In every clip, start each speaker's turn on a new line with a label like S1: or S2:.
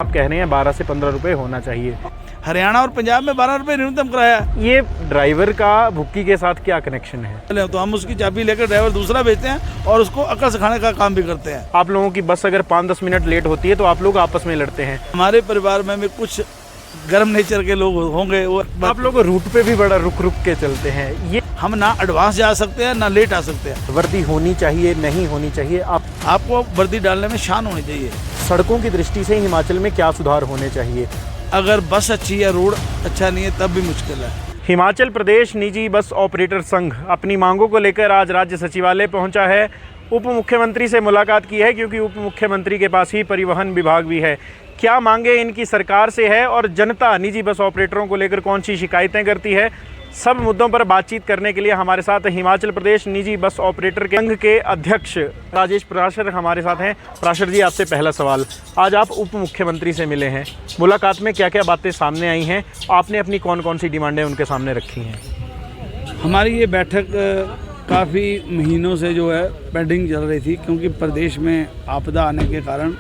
S1: आप कह रहे हैं 12 से 15 रुपये होना चाहिए।
S2: हरियाणा और पंजाब में 12 रुपये न्यूनतम किराया।
S1: ये ड्राइवर का भुक्की के साथ क्या कनेक्शन है?
S2: तो हम उसकी चाबी लेकर ड्राइवर दूसरा भेजते हैं और उसको अकल सिखाने का काम भी करते हैं।
S1: आप लोगों की बस अगर 5-10 मिनट लेट होती है तो आप लोग आपस में लड़ते हैं।
S2: हमारे परिवार में भी कुछ गर्म नेचर के लोग होंगे। वो
S1: आप लोग रूट पे भी बड़ा रुक रुक के चलते हैं। ये
S2: हम ना एडवांस जा सकते हैं ना लेट आ सकते हैं।
S1: वर्दी होनी चाहिए, नहीं होनी चाहिए?
S2: आपको वर्दी डालने में शान होनी चाहिए।
S1: सड़कों की दृष्टि से हिमाचल में क्या सुधार होने चाहिए?
S2: अगर बस अच्छी है, रोड अच्छा नहीं है, तब भी मुश्किल है।
S1: हिमाचल प्रदेश निजी बस ऑपरेटर संघ अपनी मांगों को लेकर आज राज्य सचिवालय पहुंचा है। उप मुख्यमंत्री से मुलाकात की है क्योंकि उप मुख्यमंत्री के पास ही परिवहन विभाग भी है। क्या मांगे इनकी सरकार से है और जनता निजी बस ऑपरेटरों को लेकर कौन सी शिकायतें करती है, सब मुद्दों पर बातचीत करने के लिए हमारे साथ हिमाचल प्रदेश निजी बस ऑपरेटर के संघ के अध्यक्ष राजेश प्राशर हमारे साथ हैं। प्राशर जी, आपसे पहला सवाल, आज आप उप मुख्यमंत्री से मिले हैं, मुलाकात में क्या क्या बातें सामने आई हैं, आपने अपनी कौन कौन सी डिमांडें उनके सामने रखी हैं?
S2: हमारी ये बैठक काफ़ी महीनों से जो है पेंडिंग चल रही थी, क्योंकि प्रदेश में आपदा आने के कारण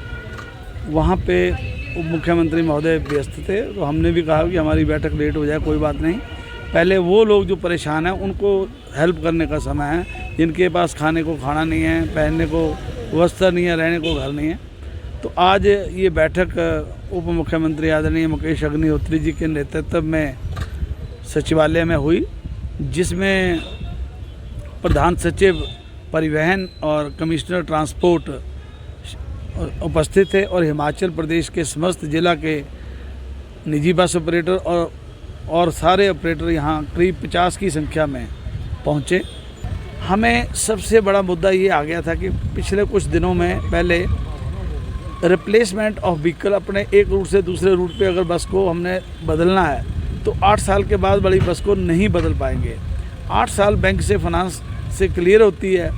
S2: वहाँ पे उप मुख्यमंत्री महोदय व्यस्त थे। तो हमने भी कहा कि हमारी बैठक लेट हो जाए, कोई बात नहीं, पहले वो लोग जो परेशान हैं उनको हेल्प करने का समय है, जिनके पास खाने को खाना नहीं है, पहनने को वस्त्र नहीं है, रहने को घर नहीं है। तो आज ये बैठक उप मुख्यमंत्री आदरणीय मुकेश अग्निहोत्री जी के नेतृत्व में सचिवालय में हुई, जिसमें प्रधान सचिव परिवहन और कमिश्नर ट्रांसपोर्ट उपस्थित थे और हिमाचल प्रदेश के समस्त जिला के निजी बस ऑपरेटर और सारे ऑपरेटर यहाँ करीब 50 की संख्या में पहुँचे। हमें सबसे बड़ा मुद्दा ये आ गया था कि पिछले कुछ दिनों में पहले रिप्लेसमेंट ऑफ व्हीकल, अपने एक रूट से दूसरे रूट पे अगर बस को हमने बदलना है तो 8 साल के बाद बड़ी बस को नहीं बदल पाएंगे। 8 साल बैंक से फाइनेंस से क्लियर होती है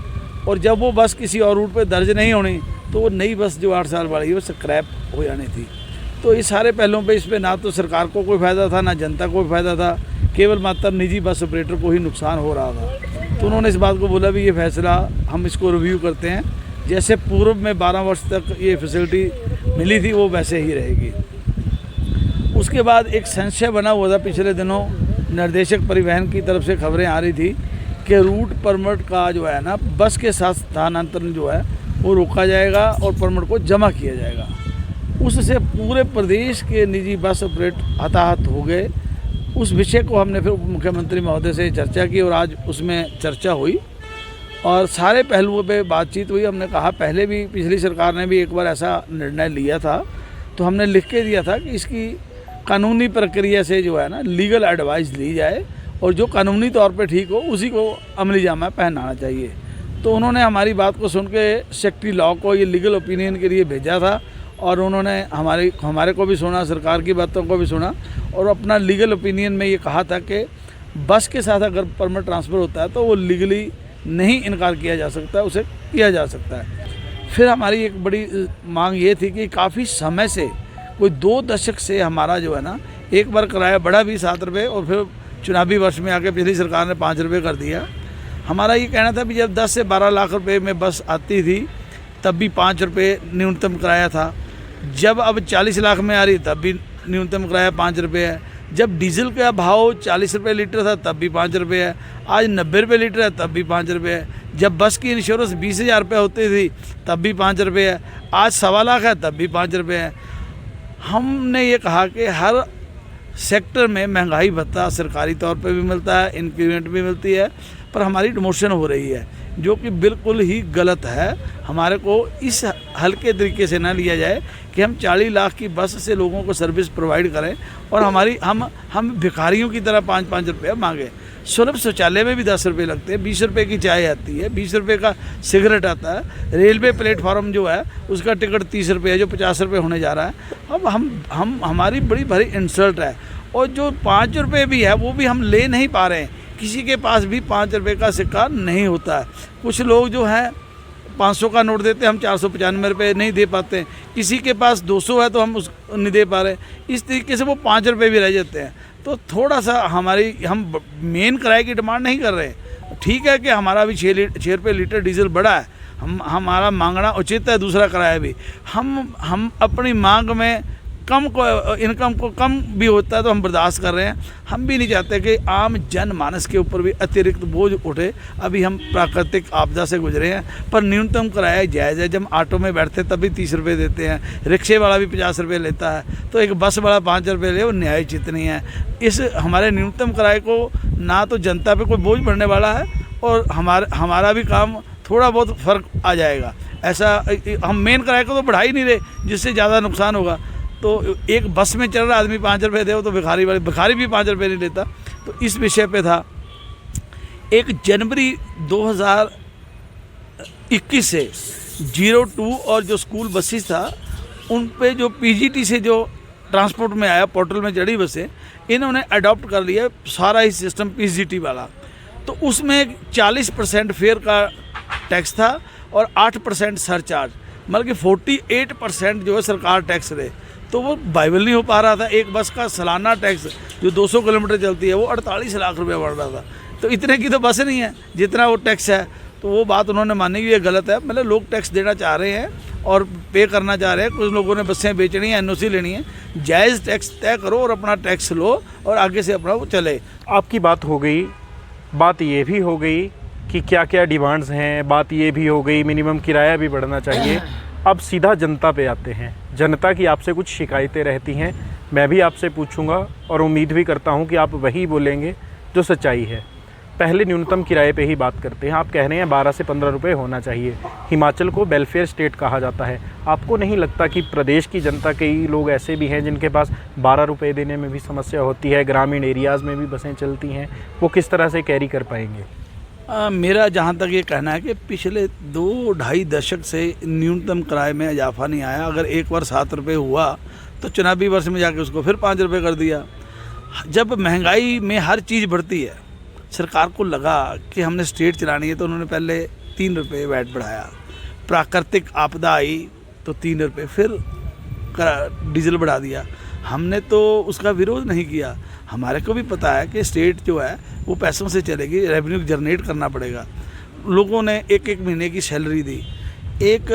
S2: और जब वो बस किसी और रूट पे दर्ज नहीं होनी तो वो नई बस जो 8 साल वाली है वो स्क्रैप हो जानी थी। तो इस सारे पहलुओं पे इस पर ना तो सरकार को कोई फ़ायदा था ना जनता को फ़ायदा था, केवल मात्र निजी बस ऑपरेटर को ही नुकसान हो रहा था। तो उन्होंने इस बात को बोला भी ये फैसला हम इसको रिव्यू करते हैं, जैसे पूर्व में 12 वर्ष तक ये फैसिलिटी मिली थी वो वैसे ही रहेगी। उसके बाद एक संशय बना हुआ था, पिछले दिनों निर्देशक परिवहन की तरफ से खबरें आ रही थी कि रूट परमिट का जो है ना, बस के साथ स्थानांतरण जो है वो रोका जाएगा और परमिट को जमा किया जाएगा। उससे पूरे प्रदेश के निजी बस ऑपरेटर हताहत हो गए। उस विषय को हमने फिर उप मुख्यमंत्री महोदय से चर्चा की और आज उसमें चर्चा हुई और सारे पहलुओं पे बातचीत हुई। हमने कहा, पहले भी पिछली सरकार ने भी एक बार ऐसा निर्णय लिया था, तो हमने लिख के दिया था कि इसकी कानूनी प्रक्रिया से जो है ना लीगल एडवाइस ली जाए और जो कानूनी तौर पे ठीक हो उसी को अमली जामा पहनाना चाहिए। तो उन्होंने हमारी बात को सुन के सेक्रेटरी लॉ को ये लीगल ओपिनियन के लिए भेजा था और उन्होंने हमारे को भी सुना, सरकार की बातों को भी सुना और अपना लीगल ओपिनियन में ये कहा था कि बस के साथ अगर परमिट ट्रांसफ़र होता है तो वो लीगली नहीं इनकार किया जा सकता, उसे किया जा सकता है। फिर हमारी एक बड़ी मांग ये थी कि काफ़ी समय से, कोई 2 दशक से हमारा जो है ना, एक बार किराया बढ़ा भी 7 रुपये और फिर चुनावी वर्ष में आके पिछली सरकार ने 5 रुपये कर दिया। हमारा ये कहना था कि जब 10 से 12 लाख रुपए में बस आती थी तब भी 5 रुपये न्यूनतम किराया था, जब अब 40 लाख में आ रही तब भी न्यूनतम किराया 5 रुपये है, जब डीजल का भाव 40 रुपये लीटर था तब भी 5 रुपये है, आज 90 रुपये लीटर है तब भी 5 रुपये है, जब बस की इंश्योरेंस 20,000 रुपये होती थी तब भी 5 रुपये है, आज 1.25 लाख है तब भी 5 रुपये है। हमने ये कहा कि हर सेक्टर में महंगाई भत्ता सरकारी तौर पे भी मिलता है, इंक्रीमेंट भी मिलती है, पर हमारी डिमोशन हो रही है जो कि बिल्कुल ही गलत है। हमारे को इस हल्के तरीके से ना लिया जाए कि हम 40 लाख की बस से लोगों को सर्विस प्रोवाइड करें और हम भिखारियों की तरह 5-5 रुपये मांगे। सुलभ शौचालय में भी 10 रुपये लगते हैं, 20 रुपये की चाय आती है, 20 रुपये का सिगरेट आता है, रेलवे प्लेटफॉर्म जो है उसका टिकट 30 रुपये है जो 50 रुपये होने जा रहा है। अब हम हमारी बड़ी भारी इंसल्ट है और जो 5 रुपये भी है वो भी हम ले नहीं पा रहे हैं। किसी के पास भी 5 रुपये का सिक्का नहीं होता है। कुछ लोग जो हैं 500 का नोट देते, हम 495 रुपये नहीं दे पाते, किसी के पास 200 है तो हम उसको नहीं दे पा रहे, इस तरीके से वो 5 रुपये भी रह जाते हैं। तो थोड़ा सा हम मेन किराए की डिमांड नहीं कर रहे। ठीक है कि हमारा भी 6 रुपये लीटर डीजल बढ़ा है, हमारा मांगना उचित है, दूसरा किराया भी हम अपनी मांग में इनकम को कम भी होता है तो हम बर्दाश्त कर रहे हैं। हम भी नहीं चाहते कि आम जनमानस के ऊपर भी अतिरिक्त बोझ उठे। अभी हम प्राकृतिक आपदा से गुजरे हैं, पर न्यूनतम किराया जायज़ है। जब ऑटो में बैठते तभी 30 रुपये देते हैं, रिक्शे वाला भी 50 रुपये लेता है, तो एक बस वाला 5 रुपये ले, वो न्याय चितनी है। इस हमारे न्यूनतम किराए को ना तो जनता पे कोई बोझ बढ़ने वाला है और हमारा भी काम थोड़ा बहुत फ़र्क आ जाएगा। ऐसा हम मेन किराए को तो बढ़ा ही नहीं रहे जिससे ज़्यादा नुकसान होगा। तो एक बस में चल रहा आदमी 5 रुपये दे, तो भिखारी भी 5 रुपये नहीं लेता। तो इस विषय पे था 1 जनवरी 2021 से 02 और जो स्कूल बसेस था उन पे जो पीजीटी से जो ट्रांसपोर्ट में आया, पोर्टल में चढ़ी बसें, इन्होंने अडॉप्ट कर लिया सारा ही सिस्टम पीजीटी वाला। तो उसमें 40% फेयर का टैक्स था और 8% सरचार्ज, मतलब कि 48% जो है सरकार टैक्स दे। तो वो वाइबल नहीं हो पा रहा था। एक बस का सालाना टैक्स जो 200 किलोमीटर चलती है वो 48 लाख रुपए बढ़ रहा था। तो इतने की तो बस नहीं है जितना वो टैक्स है। तो वो बात उन्होंने मानी कि ये गलत है। मतलब लोग टैक्स देना चाह रहे हैं और पे करना चाह रहे हैं। कुछ लोगों ने बसें बेचनी है, एनओसी लेनी है। जायज़ टैक्स तय करो और अपना टैक्स लो और आगे से अपना वो चले।
S1: आपकी बात हो गई, बात ये भी हो गई कि क्या क्या डिमांड्स हैं, बात ये भी हो गई मिनिमम किराया भी बढ़ना चाहिए। अब सीधा जनता पे आते हैं। जनता की आपसे कुछ शिकायतें रहती हैं, मैं भी आपसे पूछूंगा और उम्मीद भी करता हूं कि आप वही बोलेंगे जो सच्चाई है। पहले न्यूनतम किराए पे ही बात करते हैं। आप कह रहे हैं 12 से 15 रुपये होना चाहिए। हिमाचल को वेलफेयर स्टेट कहा जाता है। आपको नहीं लगता कि प्रदेश की जनता, कई लोग ऐसे भी हैं जिनके पास 12 रुपये देने में भी समस्या होती है, ग्रामीण एरियाज़ में भी बसें चलती हैं, वो किस तरह से कैरी कर पाएंगे?
S2: मेरा जहाँ तक ये कहना है कि पिछले 2-2.5 दशक से न्यूनतम किराए में इजाफा नहीं आया। अगर एक बार 7 रुपये हुआ तो चुनावी वर्ष में जाके उसको फिर 5 रुपये कर दिया। जब महंगाई में हर चीज़ बढ़ती है, सरकार को लगा कि हमने स्टेट चलानी है तो उन्होंने पहले 3 रुपये वैट बढ़ाया। प्राकृतिक आपदा आई तो 3 रुपये फिर डीजल बढ़ा दिया। हमने तो उसका विरोध नहीं किया। हमारे को भी पता है कि स्टेट जो है वो पैसों से चलेगी, रेवेन्यू जनरेट करना पड़ेगा। लोगों ने एक महीने की सैलरी दी। एक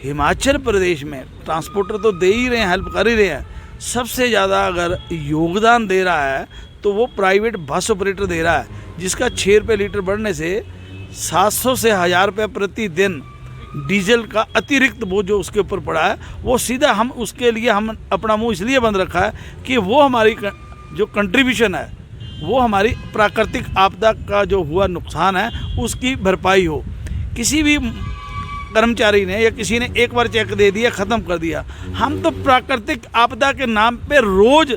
S2: हिमाचल प्रदेश में ट्रांसपोर्टर तो दे ही रहे हैं, हेल्प कर ही रहे हैं। सबसे ज़्यादा अगर योगदान दे रहा है तो वो प्राइवेट बस ऑपरेटर दे रहा है, जिसका 6 रुपये लीटर बढ़ने से 700 से 1000 रुपये प्रतिदिन डीजल का अतिरिक्त बोझ जो उसके ऊपर पड़ा है, वो सीधा हम उसके लिए हम अपना मुंह इसलिए बंद रखा है कि वो हमारी जो कंट्रीब्यूशन है वो हमारी प्राकृतिक आपदा का जो हुआ नुकसान है उसकी भरपाई हो। किसी भी कर्मचारी ने या किसी ने एक बार चेक दे दिया, ख़त्म कर दिया। हम तो प्राकृतिक आपदा के नाम पे रोज़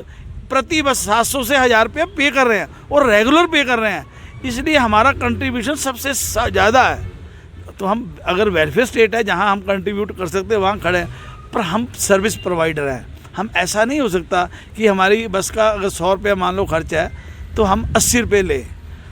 S2: प्रति बस 700 से 1000 रुपये पे कर रहे हैं और रेगुलर पे कर रहे हैं। इसलिए हमारा कंट्रीब्यूशन सबसे ज़्यादा है। तो हम अगर वेलफेयर स्टेट है जहाँ हम कंट्रीब्यूट कर सकते हैं वहाँ खड़े हैं, पर हम सर्विस प्रोवाइडर हैं। हम ऐसा नहीं हो सकता कि हमारी बस का अगर 100 रुपये मान लो खर्च है तो हम 80 रुपये लें।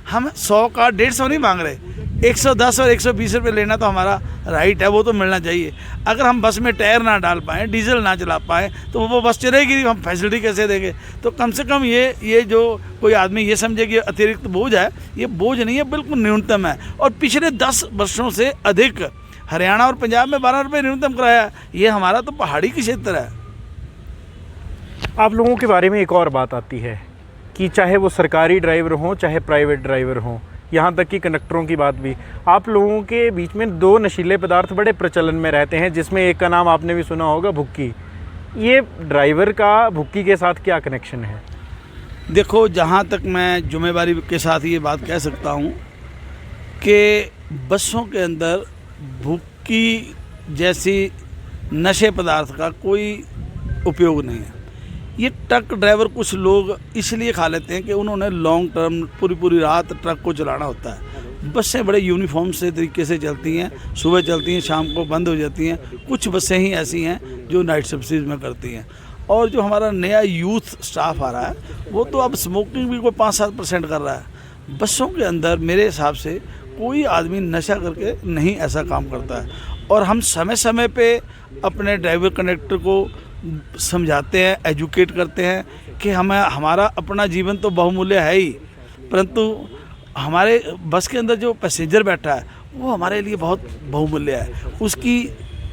S2: हम 100 का 150 नहीं मांग रहे, 110 और 120 रुपये लेना तो हमारा राइट है, वो तो मिलना चाहिए। अगर हम बस में टायर ना डाल पाएँ, डीजल ना चला पाएँ तो वो बस चलेगी, हम फैसिलिटी कैसे देंगे? तो कम से कम ये जो कोई आदमी ये समझे कि अतिरिक्त बोझ है, ये बोझ नहीं है, बिल्कुल न्यूनतम है। और पिछले 10 वर्षों से अधिक हरियाणा और पंजाब में 12 रुपये न्यूनतम किराया है। ये हमारा तो पहाड़ी की क्षेत्र है।
S1: आप लोगों के बारे में एक और बात आती है कि चाहे वो सरकारी ड्राइवर हों चाहे प्राइवेट ड्राइवर हों, यहाँ तक कि कंडक्टरों की बात भी, आप लोगों के बीच में 2 नशीले पदार्थ बड़े प्रचलन में रहते हैं, जिसमें एक का नाम आपने भी सुना होगा, भुक्की। ये ड्राइवर का भुक्की के साथ क्या कनेक्शन है?
S2: देखो, जहाँ तक मैं जिम्मेदारी के साथ ये बात कह सकता हूँ कि बसों के अंदर भुक्की जैसी नशे पदार्थ का कोई उपयोग नहीं है। ये ट्रक ड्राइवर कुछ लोग इसलिए खा लेते हैं कि उन्होंने लॉन्ग टर्म पूरी रात ट्रक को चलाना होता है। बसें बड़े यूनिफॉर्म से तरीके से चलती हैं, सुबह चलती हैं, शाम को बंद हो जाती हैं। कुछ बसें ही ऐसी हैं जो नाइट सर्विसेज में करती हैं। और जो हमारा नया यूथ स्टाफ आ रहा है वो तो अब स्मोकिंग भी कोई 5-7% कर रहा है। बसों के अंदर मेरे हिसाब से कोई आदमी नशा करके नहीं ऐसा काम करता है। और हम समय समय पे अपने ड्राइवर कंडक्टर को समझाते हैं, एजुकेट करते हैं कि हमारा अपना जीवन तो बहुमूल्य है ही, परंतु हमारे बस के अंदर जो पैसेंजर बैठा है वो हमारे लिए बहुत बहुमूल्य है।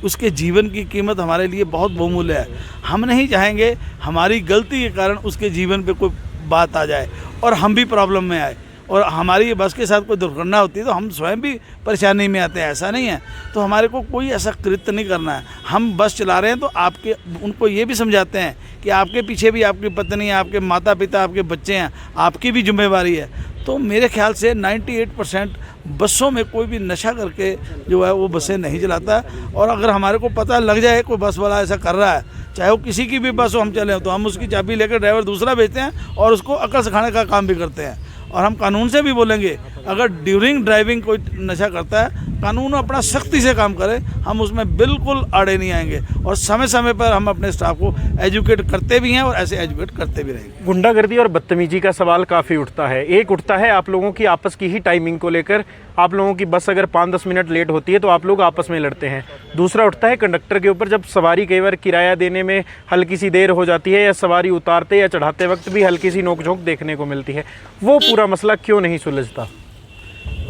S2: उसके जीवन की कीमत हमारे लिए बहुत बहुमूल्य है। हम नहीं चाहेंगे हमारी गलती के कारण उसके जीवन पे कोई बात आ जाए और हम भी प्रॉब्लम में आए, और हमारी बस के साथ कोई दुर्घटना होती है तो हम स्वयं भी परेशानी में आते हैं। ऐसा नहीं है, तो हमारे को कोई ऐसा कृत्य नहीं करना है। हम बस चला रहे हैं तो उनको ये भी समझाते हैं कि आपके पीछे भी आपकी पत्नी है, आपके माता पिता, आपके बच्चे हैं, आपकी भी जिम्मेवारी है। तो मेरे ख्याल से 98% बसों में कोई भी नशा करके जो है वो बसें नहीं चलाता। और अगर हमारे को पता लग जाए कोई बस वाला ऐसा कर रहा है, चाहे वो किसी की भी बस हो, हम चले तो हम उसकी चाबी लेकर ड्राइवर दूसरा भेजते हैं और उसको अकल सिखाने का काम भी करते हैं। और हम कानून से भी बोलेंगे, अगर ड्यूरिंग ड्राइविंग कोई नशा करता है, कानून अपना सख्ती से काम करे, हम उसमें बिल्कुल आड़े नहीं आएंगे। और समय समय पर हम अपने स्टाफ को एजुकेट करते भी हैं और ऐसे एजुकेट करते भी रहेंगे।
S1: गुंडागर्दी और बदतमीजी का सवाल काफ़ी उठता है। एक उठता है आप लोगों की आपस की ही टाइमिंग को लेकर, आप लोगों की बस अगर 5-10 मिनट लेट होती है तो आप लोग आपस में लड़ते हैं। दूसरा उठता है कंडक्टर के ऊपर, जब सवारी कई बार किराया देने में हल्की सी देर हो जाती है या सवारी उतारते या चढ़ाते वक्त भी हल्की सी नोक-झोंक देखने को मिलती है। वो पूरा मसला क्यों नहीं सुलझता?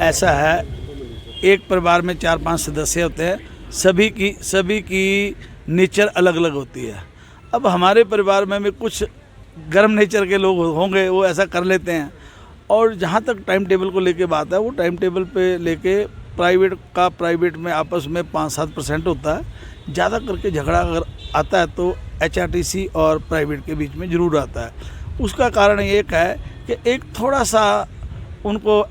S2: ऐसा है, एक परिवार में 4-5 सदस्य होते हैं, सभी की नेचर अलग अलग होती है। अब हमारे परिवार में भी कुछ गर्म नेचर के लोग होंगे, वो ऐसा कर लेते हैं। और जहाँ तक टाइम टेबल को लेके बात है, वो टाइम टेबल पे लेके प्राइवेट में आपस में 5-7% होता है। ज़्यादा करके झगड़ा अगर आता है तो HRTC और प्राइवेट के बीच में ज़रूर आता है। उसका कारण एक है कि एक थोड़ा सा उनको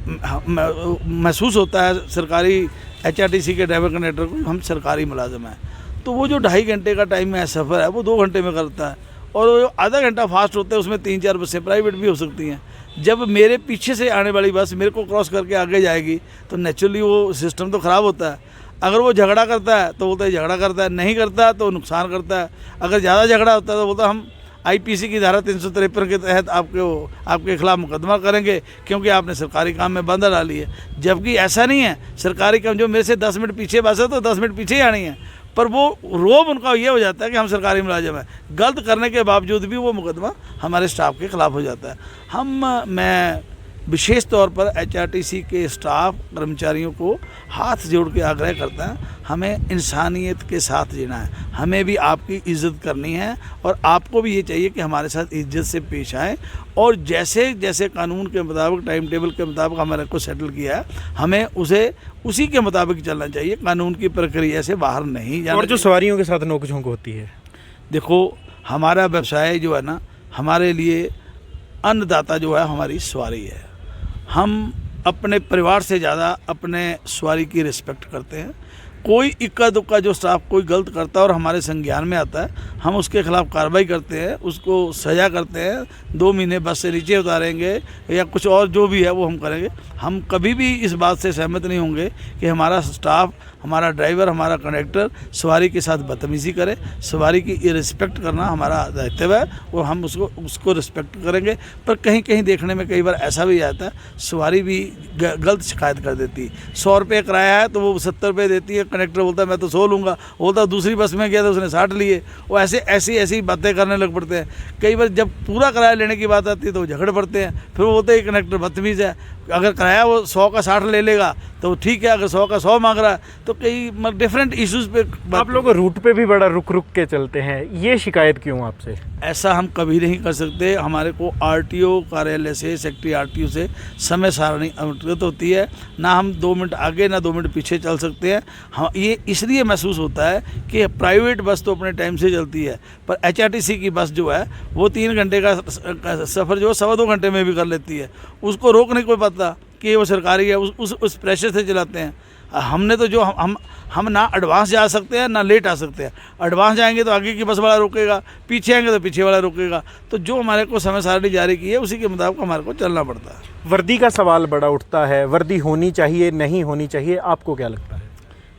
S2: महसूस होता है सरकारी HRTC के ड्राइवर कंडक्टर को, हम सरकारी मुलाजिम हैं, तो वो जो 2.5 घंटे का टाइम में सफ़र है वो 2 घंटे में करता है। और वो आधा घंटा फास्ट होता है, उसमें 3-4 बसें प्राइवेट भी हो सकती हैं। जब मेरे पीछे से आने वाली बस मेरे को क्रॉस करके आगे जाएगी तो नेचुरली वो सिस्टम तो ख़राब होता है। अगर वो झगड़ा करता है तो बोलता है झगड़ा करता है, नहीं करता तो नुकसान करता है। अगर ज़्यादा झगड़ा होता है तो बोलता है हम IPC की धारा 353 के तहत आपके खिलाफ मुकदमा करेंगे क्योंकि आपने सरकारी काम में बाधा डाली है। जबकि ऐसा नहीं है, सरकारी काम जो मेरे से 10 मिनट पीछे बस है तो 10 मिनट पीछे ही आनी है, पर वो रोब उनका ये हो जाता है कि हम सरकारी मुलाजिम हैं। गलत करने के बावजूद भी वो मुकदमा हमारे स्टाफ के खिलाफ हो जाता है। मैं विशेष तौर पर HRTC के स्टाफ कर्मचारियों को हाथ जोड़ के आग्रह करता है, हमें इंसानियत के साथ जीना है, हमें भी आपकी इज़्ज़त करनी है और आपको भी ये चाहिए कि हमारे साथ इज़्ज़त से पेश आए। और जैसे जैसे कानून के मुताबिक, टाइम टेबल के मुताबिक हमारे को सेटल किया है, हमें उसी के मुताबिक चलना चाहिए, कानून की प्रक्रिया से बाहर नहीं जाना।
S1: और जो सवारियों के साथ नोक-झोंक होती है,
S2: देखो हमारा व्यवसाय जो है ना, हमारे लिए अन्नदाता जो है हमारी सवारी है। हम अपने परिवार से ज़्यादा अपने सवारी की रिस्पेक्ट करते हैं। कोई इक्का दुक्का जो स्टाफ कोई गलत करता है और हमारे संज्ञान में आता है, हम उसके खिलाफ कार्रवाई करते हैं, उसको सज़ा करते हैं, 2 महीने बस से नीचे उतारेंगे या कुछ और जो भी है वो हम करेंगे। हम कभी भी इस बात से सहमत नहीं होंगे कि हमारा स्टाफ, हमारा ड्राइवर, हमारा कंडक्टर सवारी के साथ बदतमीज़ी करे। सवारी की रिस्पेक्ट करना हमारा दायित्व है और हम उसको रिस्पेक्ट करेंगे। पर कहीं कहीं देखने में कई बार ऐसा भी आता है, सवारी भी गलत शिकायत कर देती है। 100 रुपये किराया है तो वो 70 रुपये देती है, कंडक्टर बोलता है मैं तो 100 लूँगा, बोलता दूसरी बस में गया तो उसने 60 लिए। वो ऐसी बातें करने लग पड़ते हैं। कई बार जब पूरा किराया लेने की बात आती है तो झगड़ पड़ते हैं, फिर वो बोलते हैं कंडक्टर बदतमीज़ है। अगर किराया वो 100 का 60 ले लेगा तो ठीक है, अगर 100 का 100 मांग रहा है तो कई डिफरेंट इश्यूज़ पे
S1: आप लोग रूट पे भी बड़ा रुक के चलते हैं, ये शिकायत क्यों आपसे?
S2: ऐसा हम कभी नहीं कर सकते। हमारे को RTO कार्यालय से, सेक्रेटरी RTO से समय सारणी अवगत होती है, ना हम 2 मिनट आगे ना 2 मिनट पीछे चल सकते हैं। हाँ, ये इसलिए महसूस होता है कि प्राइवेट बस तो अपने टाइम से चलती है, पर HRTC की बस जो है वो 3 घंटे का सफ़र जो 2.25 घंटे में भी कर लेती है। उसको रोक नहीं कोई पाता कि वो सरकारी है, उस प्रेशर से चलाते हैं। हमने तो जो हम ना एडवांस जा सकते हैं ना लेट आ सकते हैं। एडवांस जाएंगे तो आगे की बस वाला रोकेगा, पीछे आएंगे तो पीछे वाला रोकेगा। तो जो हमारे को समय सारणी जारी की है उसी के मुताबिक हमारे को चलना पड़ता है।
S1: वर्दी का सवाल बड़ा उठता है, वर्दी होनी चाहिए नहीं होनी चाहिए, आपको क्या लगता है?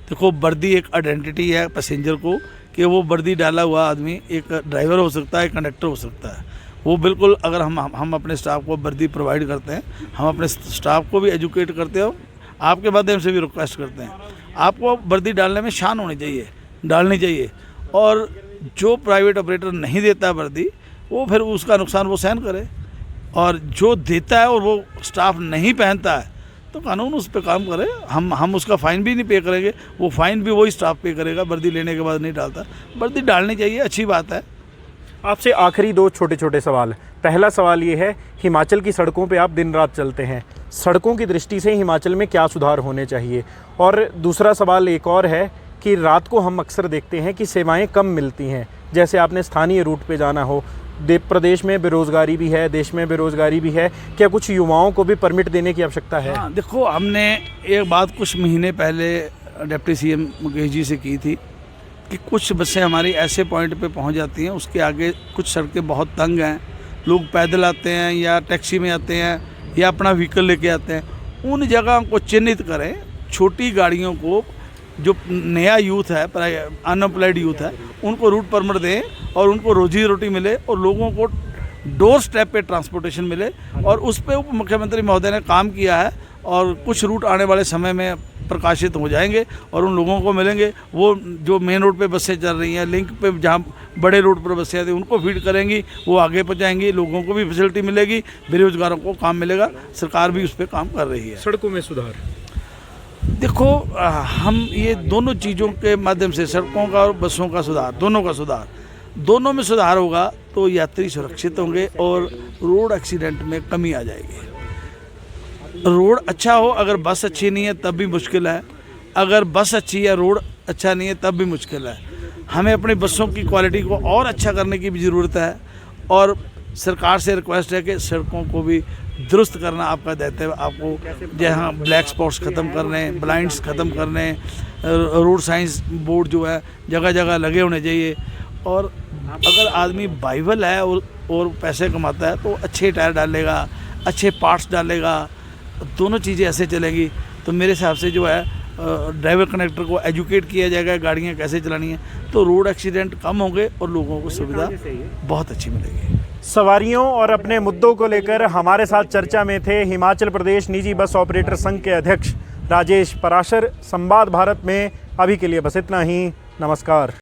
S2: देखो, वर्दी एक आइडेंटिटी है पैसेंजर को, कि वो वर्दी डाला हुआ आदमी एक ड्राइवर हो सकता है, कंडक्टर हो सकता है। वो बिल्कुल, अगर हम अपने स्टाफ को वर्दी प्रोवाइड करते हैं, हम अपने स्टाफ को भी एजुकेट करते हो, आपके माध्यम से भी रिक्वेस्ट करते हैं, आपको वर्दी डालने में शान होनी चाहिए, डालनी चाहिए। और जो प्राइवेट ऑपरेटर नहीं देता है वर्दी, वो फिर उसका नुकसान वो सहन करे। और जो देता है और वो स्टाफ नहीं पहनता है तो कानून उस पर काम करे। हम उसका फ़ाइन भी नहीं पे करेंगे, वो फ़ाइन भी वही स्टाफ पे करेगा, वर्दी लेने के बाद नहीं डालता। वर्दी डालनी चाहिए, अच्छी बात है।
S1: आपसे आखिरी दो छोटे छोटे सवाल। पहला सवाल ये है, हिमाचल की सड़कों पे आप दिन रात चलते हैं, सड़कों की दृष्टि से हिमाचल में क्या सुधार होने चाहिए? और दूसरा सवाल एक और है कि रात को हम अक्सर देखते हैं कि सेवाएं कम मिलती हैं, जैसे आपने स्थानीय रूट पे जाना हो, प्रदेश में बेरोज़गारी भी है, देश में बेरोज़गारी भी है, क्या कुछ युवाओं को भी परमिट देने की आवश्यकता है?
S2: हाँ, देखो, हमने एक बात कुछ महीने पहले डिप्टी सीएम मुकेश जी से की थी कि कुछ बसें हमारी ऐसे पॉइंट पे पहुंच जाती हैं, उसके आगे कुछ सड़कें बहुत तंग हैं, लोग पैदल आते हैं या टैक्सी में आते हैं या अपना व्हीकल लेके आते हैं। उन जगहों को चिन्हित करें, छोटी गाड़ियों को, जो नया यूथ है, अनएम्प्लॉयड यूथ है, उनको रूट परमिट दें और उनको रोजी रोटी मिले और लोगों को डोर स्टेप पे ट्रांसपोर्टेशन मिले। और उस पे उप मुख्यमंत्री महोदय ने काम किया है और कुछ रूट आने वाले समय में प्रकाशित हो जाएंगे और उन लोगों को मिलेंगे। वो जो मेन रोड पे बसें चल रही हैं, लिंक पे जहाँ बड़े रोड पर बसें आती हैं, उनको फीड करेंगी, वो आगे पहुँचाएंगी, लोगों को भी फैसिलिटी मिलेगी, बेरोजगारों को काम मिलेगा। सरकार भी उस पर काम कर रही है।
S1: सड़कों में सुधार,
S2: देखो, हम ये दोनों चीज़ों के माध्यम से, सड़कों का और बसों का सुधार, दोनों में सुधार होगा तो यात्री सुरक्षित होंगे और रोड एक्सीडेंट में कमी आ जाएगी। रोड अच्छा हो, अगर बस अच्छी नहीं है तब भी मुश्किल है, अगर बस अच्छी है रोड अच्छा नहीं है तब भी मुश्किल है। हमें अपनी बसों की क्वालिटी को और अच्छा करने की भी ज़रूरत है और सरकार से रिक्वेस्ट है कि सड़कों को भी दुरुस्त करना आपका दायित्व है। आपको जहाँ ब्लैक स्पॉट्स ख़त्म करने, ब्लाइंड्स ख़त्म करने, रोड साइंस बोर्ड जो है जगह जगह लगे होने चाहिए। और अगर आदमी बाइबल है और पैसे कमाता है तो अच्छे टायर डालेगा, अच्छे पार्ट्स डालेगा, दोनों चीज़ें ऐसे चलेंगी तो मेरे हिसाब से जो है ड्राइवर कंडक्टर को एजुकेट किया जाएगा गाड़ियाँ कैसे चलानी है, तो रोड एक्सीडेंट कम होंगे और लोगों को सुविधा बहुत अच्छी मिलेगी।
S1: सवारियों और अपने मुद्दों को लेकर हमारे साथ चर्चा में थे हिमाचल प्रदेश निजी बस ऑपरेटर संघ के अध्यक्ष राजेश पराशर। संवाद भारत में अभी के लिए बस इतना ही। नमस्कार।